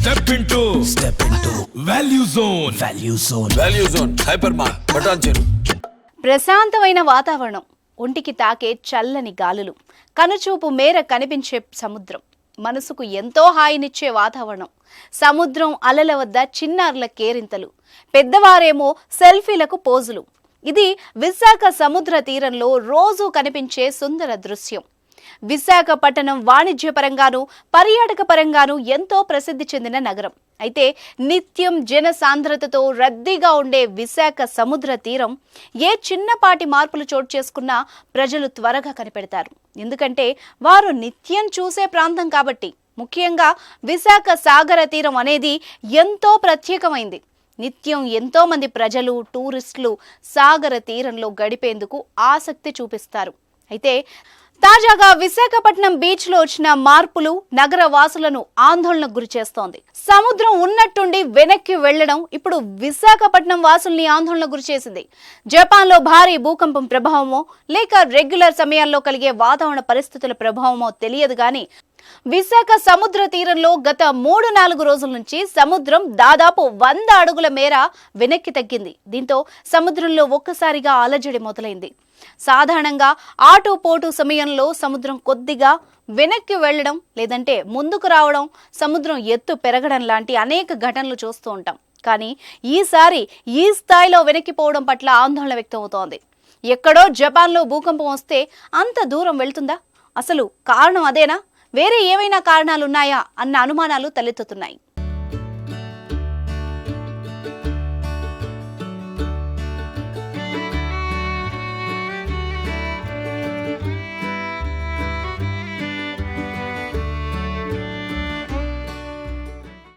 Step into Value Zone. Value zone hyper mart Patancheru. ప్రశాంతమైన వాతావరణం, ఒంటికి తాకే చల్లని గాలులు, కనుచూపు మేర కనిపించే సముద్రం, మనసుకు ఎంతో హాయినిచ్చే వాతావరణం. సముద్రం అలల వద్ద చిన్నారుల కేరింతలు, పెద్దవారేమో సెల్ఫీలకు పోజులు. ఇది విశాఖ సముద్ర తీరంలో రోజూ కనిపించే సుందర దృశ్యం. విశాఖపట్టణం వాణిజ్యపరంగాను పర్యాటక పరంగాను ఎంతో ప్రసిద్ధి చెందిన నగరం. అయితే నిత్యం జనసాంద్రతతో రద్దీగా ఉండే విశాఖ సముద్ర తీరం ఏ చిన్నపాటి మార్పులు చోటు చేసుకున్నా ప్రజలు త్వరగా కనిపెడతారు. ఎందుకంటే వారు నిత్యం చూసే ప్రాంతం కాబట్టి. ముఖ్యంగా విశాఖ సాగర తీరం అనేది ఎంతో ప్రత్యేకమైంది. నిత్యం ఎంతో మంది ప్రజలు, టూరిస్టులు సాగర తీరంలో గడిపేందుకు ఆసక్తి చూపిస్తారు. అయితే తాజాగా విశాఖపట్నం బీచ్ లో వచ్చిన మార్పులు నగర వాసులను ఆందోళనకు గురి చేస్తోంది. సముద్రం ఉన్నట్టుండి వెనక్కి వెళ్లడం ఇప్పుడు విశాఖపట్నం వాసుల్ని ఆందోళనకు గురి చేసింది. జపాన్ లో భారీ భూకంపం ప్రభావమో లేక రెగ్యులర్ సమయాల్లో కలిగే వాతావరణ పరిస్థితుల ప్రభావమో తెలియదు గాని విశాఖ సముద్ర తీరంలో గత 3-4 రోజుల నుంచి సముద్రం దాదాపు 100 అడుగుల మేర వెనక్కి తగ్గింది. దీంతో సముద్రంలో ఒక్కసారిగా అలజడి మొదలైంది. సాధారణంగా ఆటుపోటు సమయంలో సముద్రం కొద్దిగా వెనక్కి వెళ్లడం లేదంటే ముందుకు రావడం, సముద్రం ఎత్తు పెరగడం లాంటి అనేక ఘటనలు చూస్తూ ఉంటాం. కానీ ఈసారి ఈ స్థాయిలో వెనక్కిపోవడం పట్ల ఆందోళన వ్యక్తమవుతోంది. ఎక్కడో జపాన్లో భూకంపం వస్తే అంత దూరం వెళ్తుందా? అసలు కారణం అదేనా? వేరే ఏవైనా కారణాలున్నాయా అన్న అనుమానాలు తలెత్తుతున్నాయి.